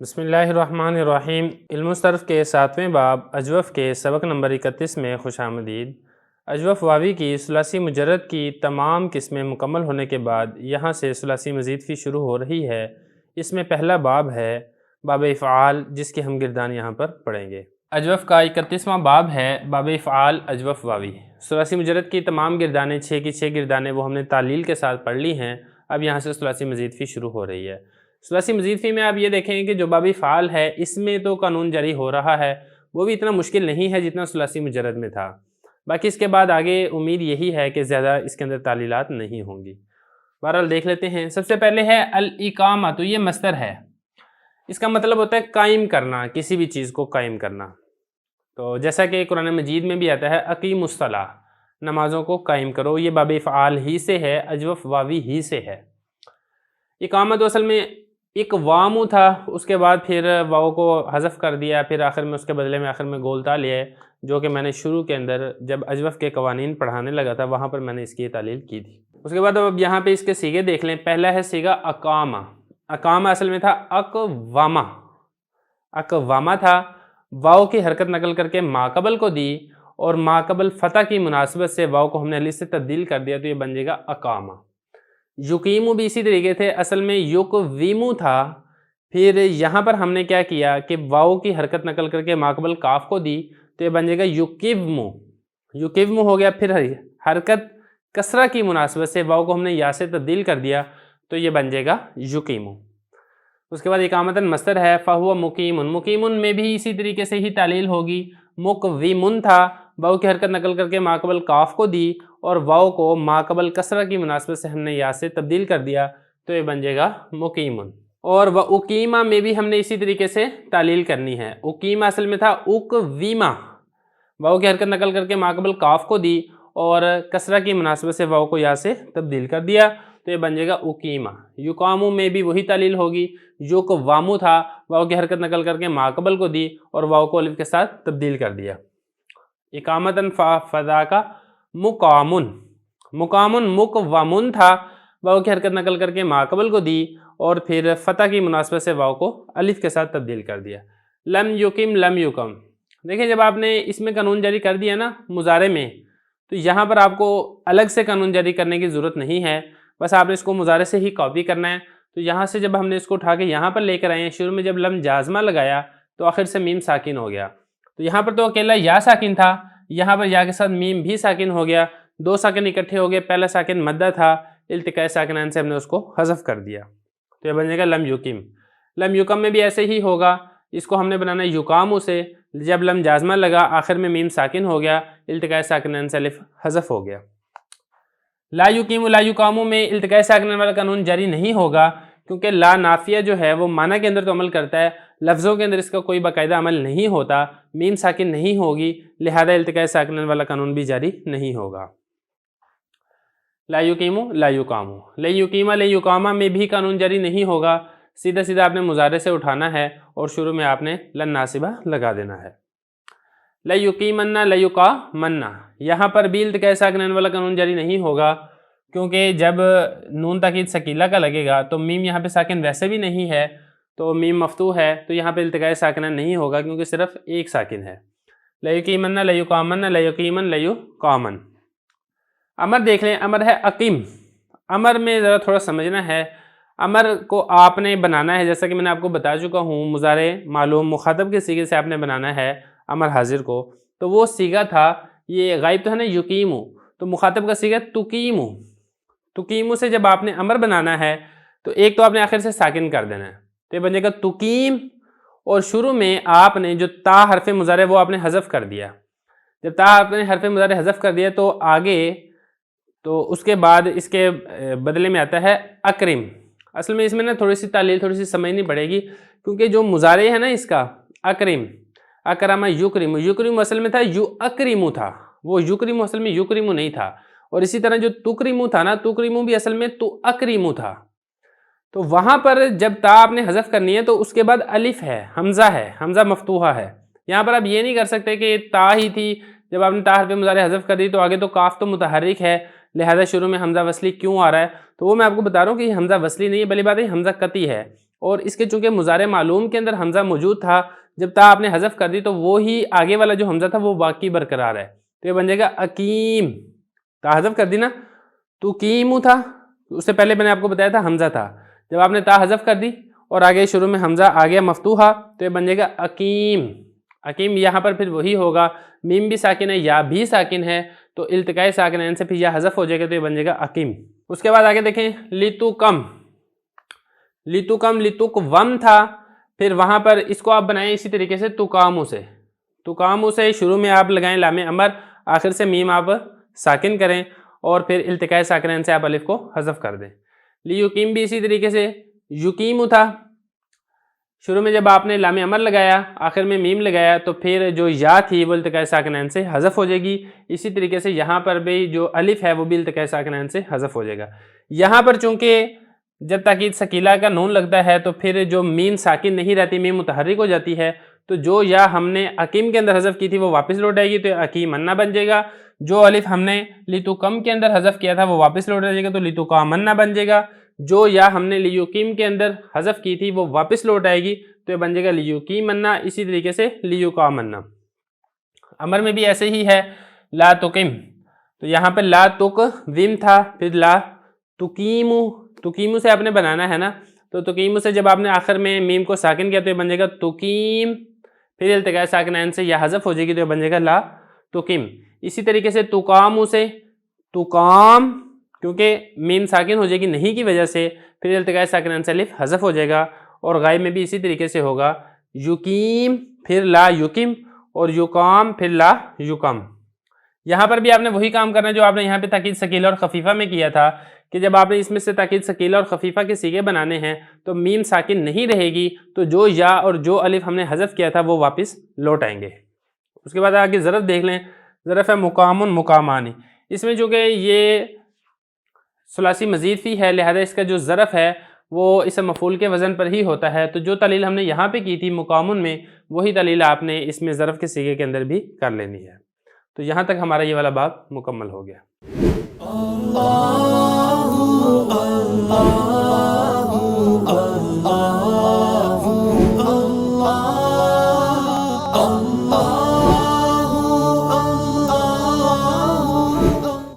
बिस्मिल्लाहिर्रहमानिर्रहीम। इल्मुस-सर्फ़ के 7वें बाब अजवफ़ के सबक नंबर 31 में खुशामदीद। अजवफ़ वावी की सुलासी मुजर्रद की तमाम किस्में मुकम्मल होने के बाद यहाँ से सुलासी मज़ीद फ़ी शुरू हो रही है। इसमें पहला बाब है बाब इफ़आल, जिसकी हम गिरदान यहाँ पर पढ़ेंगे। अजवफ़ का 31वां बाब है बाब इफ़आल अजवफ़ वावी। सुलासी मुजर्रद की तमाम गिरदानें 6 की 6 गिरदानें वो हमने तालील के साथ पढ़ ली हैं। अब यहाँ से सुलासी मज़ीद फ़ी शुरू हो रही है। सुलासी मज़ीद फ़ी में आप ये देखेंगे कि जो बाब इफ़आल है इसमें तो कानून जारी हो रहा है, वो भी इतना मुश्किल नहीं है जितना सुलासी मुजर्रद में था। बाकी इसके बाद आगे उम्मीद यही है कि ज़्यादा इसके अंदर तालीलात नहीं होंगी। बहरहाल देख लेते हैं। सबसे पहले है अल-इकामा, तो ये मस्दर है। इसका मतलब होता है कायम करना, किसी भी चीज़ को कायम करना। तो जैसा कि कुरान मजीद में भी आता है अकीमुस्सलाह, नमाज़ों को कायम करो, ये बाब इफ़आल ही से है, अजवफ़ वावी ही से है। इकामा तो असल में एक वामू था, उसके बाद फिर वाव को हज़फ़ कर दिया, फिर आखिर में उसके बदले में आखिर में गोलता लिया है, जो कि मैंने शुरू के अंदर जब अजवफ़ के कवानीन पढ़ाने लगा था वहाँ पर मैंने इसकी तालील की थी। उसके बाद अब यहाँ पे इसके सीगे देख लें। पहला है सीगा अकामा। अकामा असल में था अकवामा, अकवामा था। वाव की हरकत नकल करके माकबल को दी और माकबल फ़तह की मुनासिबत से वाव को हमने अलिफ से तब्दील कर दिया, तो ये बन जाएगा अकामा। युकीमु भी इसी तरीके थे, असल में युकवीमु था। फिर यहाँ पर हमने क्या किया कि वाव की हरकत नकल करके माकबल काफ को दी, तो ये बन जाएगा युकिवमु। युकिवमु हो गया। फिर हरकत कसरा की मुनासिबत से वाव को हमने या से तब्दील कर दिया, तो ये बन जाएगा युकीमु। उसके बाद इकामतन मस्तर है फ़हुवा मुकीमुन। मुकीमुन में भी इसी तरीके से ही तालील होगी। मुकवीमुन था, वाव की हरकत नकल करके माकबल काफ को दी और वाव को माकबल कसरा की मुनासिबत से हमने या से तब्दील कर दिया, तो ये बन जाएगा मुकीमुन। और व उकीमा में भी हमने इसी तरीके से तालील करनी है। उकीमा असल में था उकवीमा, वाव की हरकत नकल करके माकबल काफ को दी और कसरा की मुनासिबत से वाव को या से तब्दील कर दिया, तो ये बन जाएगा उकीमा। युकामु में भी वही तालील होगी। युकवामु था, वाव की हरकत नकल करके माकबल को दी और वाव को अलिफ के साथ तब्दील कर दिया। इकामतन फ़दा का मुकामुन। मुकामुन मुकवामुन था, वाव की हरकत नकल करके माकबल को दी और फिर फ़तह की मुनासिबत से वाव को अलिफ के साथ तब्दील कर दिया। लम युकिम लम युकम। देखिए, जब आपने इसमें कानून जारी कर दिया ना मुजारे में, तो यहाँ पर आपको अलग से कानून जारी करने की ज़रूरत नहीं है, बस आपने इसको मुजारे से ही कॉपी करना है। तो यहाँ से जब हमने इसको उठा के यहाँ पर लेकर आए हैं, शुरू में जब लम जाज़मा लगाया तो आखिर से मीम साकिन हो गया। तो यहाँ पर तो अकेला या साकिन था, यहाँ पर या के साथ मीम भी साकिन हो गया, दो साकिन इकट्ठे हो गए। पहला साकिन मद्दा था, इल्तिकाए साकिनैन से हमने उसको हज़फ कर दिया, तो यह बन जाएगा लम युकिम। लम युकम में भी ऐसे ही होगा, इसको हमने बनाना युकामु से। जब लम जाज़मा लगा आखिर में मीम साकिन हो गया, इल्तिकाए साकिनैन से अलिफ हज़फ हो गया। ला युकीमु ला युकामु में इल्तिकाए साकिनैन वाला कानून जारी नहीं होगा, क्योंकि ला नाफिया जो है वो माना के अंदर तो अमल करता है, लफ्ज़ों के अंदर इसका कोई बाकायदा अमल नहीं होता, मीम साकिन नहीं होगी, लिहाजा इल्तिकाए साकिनैन वाला कानून भी जारी नहीं होगा। ला युकीमु ला युकामु। ले युकीमा ले युकामा में भी कानून जारी नहीं होगा, सीधा सीधा आपने मुजारे से उठाना है और शुरू में आपने लन नासिबा लगा देना है। लयुकीमन्ना लयुकामन्ना, यहाँ पर भी इल्तिकाए साकिनैन वाला कानून जारी नहीं होगा, क्योंकि जब नून ताकीद सकीला का लगेगा तो मीम यहाँ पे साकिन वैसे भी नहीं है, तो मीम मफ्तू है, तो यहाँ पे इल्तिकाए साकिनैन नहीं होगा क्योंकि सिर्फ एक साकिन है। लयुकीमन्ना लयुकामन्ना लयुकीमन लयुकामन। अमर देख लें। अमर है अकीम। अमर में ज़रा थोड़ा समझना है। अमर को आपने बनाना है, जैसा कि मैंने आपको बता चुका हूँ, मुज़ारे मालूम मुखातब के सीगे से आपने बनाना है अमर हाजिर को। तो वो सीगा था, ये गायब तो है ना युकीमु, तो मुखातब का सीगा तुकीमु। तुकीमु से जब आपने अमर बनाना है तो एक तो आपने आखिर से साकिन कर देना है, तो ये बन जाएगा तुकीम, और शुरू में आपने जो ता हरफ मुज़ारे वो आपने हज़फ कर दिया। जब ता आपने हरफ मुज़ारे हज़फ कर दिया तो आगे, तो उसके बाद इसके बदले में आता है अकरिम। असल में इसमें ना थोड़ी सी तालील थोड़ी सी समझनी पड़ेगी, क्योंकि जो मुज़ारे है ना इसका, अकरिम, अकरमा युकरिमु, युकरिमु असल में था यु अकरिमु था, वो युकरिमु असल में युकरिमु नहीं था। और इसी तरह जो तुकरिमु था ना, तुकरिमु भी असल में तु अकरिमु था। तो वहां पर जब ता आपने हज़फ करनी है तो उसके बाद अलिफ है, हमजा मफ्तूहा है। यहाँ पर आप ये नहीं कर सकते कि ता ही थी, जब आपने ता हरफ मुज़ारे हज़फ कर दी तो आगे तो काफ तो मुतहर्रिक है, लिहाजा शुरू में हमजा वसली क्यों आ रहा है। तो वो मैं आपको बता रहा हूँ कि हमजा वसली नहीं है, बल्कि बात है हमजा कती है। और इसके चूंकि मुज़ारे मालूम के अंदर हमजा मौजूद था, जब ता आपने हज़फ कर दी तो वो ही आगे वाला जो हमजा था वो बाकी बरकरार है। तो ये बन जाएगा अकीम, ता हज़फ कर दी ना, तो कीमू था, उससे पहले मैंने आपको बताया था हमजा था। जब आपने ता हज़फ कर दी और आगे शुरू में हमजा आ गया मफ्तूहा, तो ये बन जाएगा अकीम। अकीम यहाँ पर फिर वही होगा, मीम भी साकिन है, या भी साकिन है, तो इल्तिकाए साकिनैन से फिर या हज़फ हो जाएगा, तो ये बन जाएगा अकीम। उसके बाद आगे देखें, लितुकम, लितुकम लितुक वम था, फिर वहाँ पर इसको आप बनाएं इसी तरीके से तुकामू से, तुकामू से शुरू में आप लगाएं लामे अमर, आखिर से मीम आप साकिन करें और फिर इल्तिकाए साकिनैन से आप अलिफ को हज़फ कर दें। लियुकीम भी इसी तरीके से युकीमु था, शुरू में जब आपने लामे अमर लगाया, आखिर में मीम लगाया, तो फिर जो या थी वो इल्तिकाए साकिनैन से हज़फ हो जाएगी। इसी तरीके से यहाँ पर भी जो अलिफ है वो भी इल्तिकाए साकिनैन से हज़फ हो जाएगा। यहाँ पर चूंकि जब ताकीद सकीला का नून लगता है तो फिर जो मीम साकिन नहीं रहती, मीम मुतहर्रिक हो जाती है, तो जो या हमने अकीम के अंदर हज़फ की थी वो वापस लौट आएगी, तो अकीम अन्ना बन जाएगा। जो अलिफ हमने लितुकम के अंदर हज़फ किया था वो वापस लौट जाएगा, तो लितुकामन्ना बन जाएगा। जो या हमने लियुकीम के अंदर हज़फ की थी वो वापस लौट आएगी, तो ये बन जाएगा लियुकीमन्ना। इसी तरीके से लियुकामन्ना। अमर में भी ऐसे ही है, ला तुकिम, तो यहाँ पर ला तुक विम था, फिर ला तुकीमु, तुकीमु से आपने बनाना है ना, तो तुकीमु से जब आपने आखिर में मीम को साकिन किया तो ये बन जाएगा तुकीम, फिर इल्तिकाए साकिनैन से या हज़फ हो जाएगी, तो ये बन जाएगा ला तुकिम। इसी तरीके से तुकामु से तुकाम, क्योंकि मीम साकिन हो जाएगी नहीं की वजह से, फिर इल्तिकाए साकिनैन से अलिफ हज़फ हो जाएगा। और गायब में भी इसी तरीके से होगा, युकीम फिर ला युकिम, और युकाम फिर ला युकम। यहाँ पर भी आपने वही काम करना है जो आपने यहाँ पे ताकीद सकीला और खफीफा में किया था, कि जब आपने इसमें से ताकीद सकीला और खफीफा के सीगे बनाने हैं तो मीम साकिन नहीं रहेगी, तो जो या और जो अलिफ हमने हज़फ किया था वो वापस लौट आएंगे। उसके बाद आगे ज़रफ़ देख लें, ज़रफ़ है मुकामुन मुकामानी। इसमें जो कि ये सुलासी मज़ीद फ़ी है, लिहाजा इसका जो ज़रफ़ है वो इस मफ़ूल के वज़न पर ही होता है। तो जो तलील हमने यहाँ पे की थी मुकामुन में, वही तलील आपने इसमें ज़रफ़ के सीगे के अंदर भी कर लेनी है। तो यहाँ तक हमारा ये वाला बाब मुकम्मल हो गया। Allah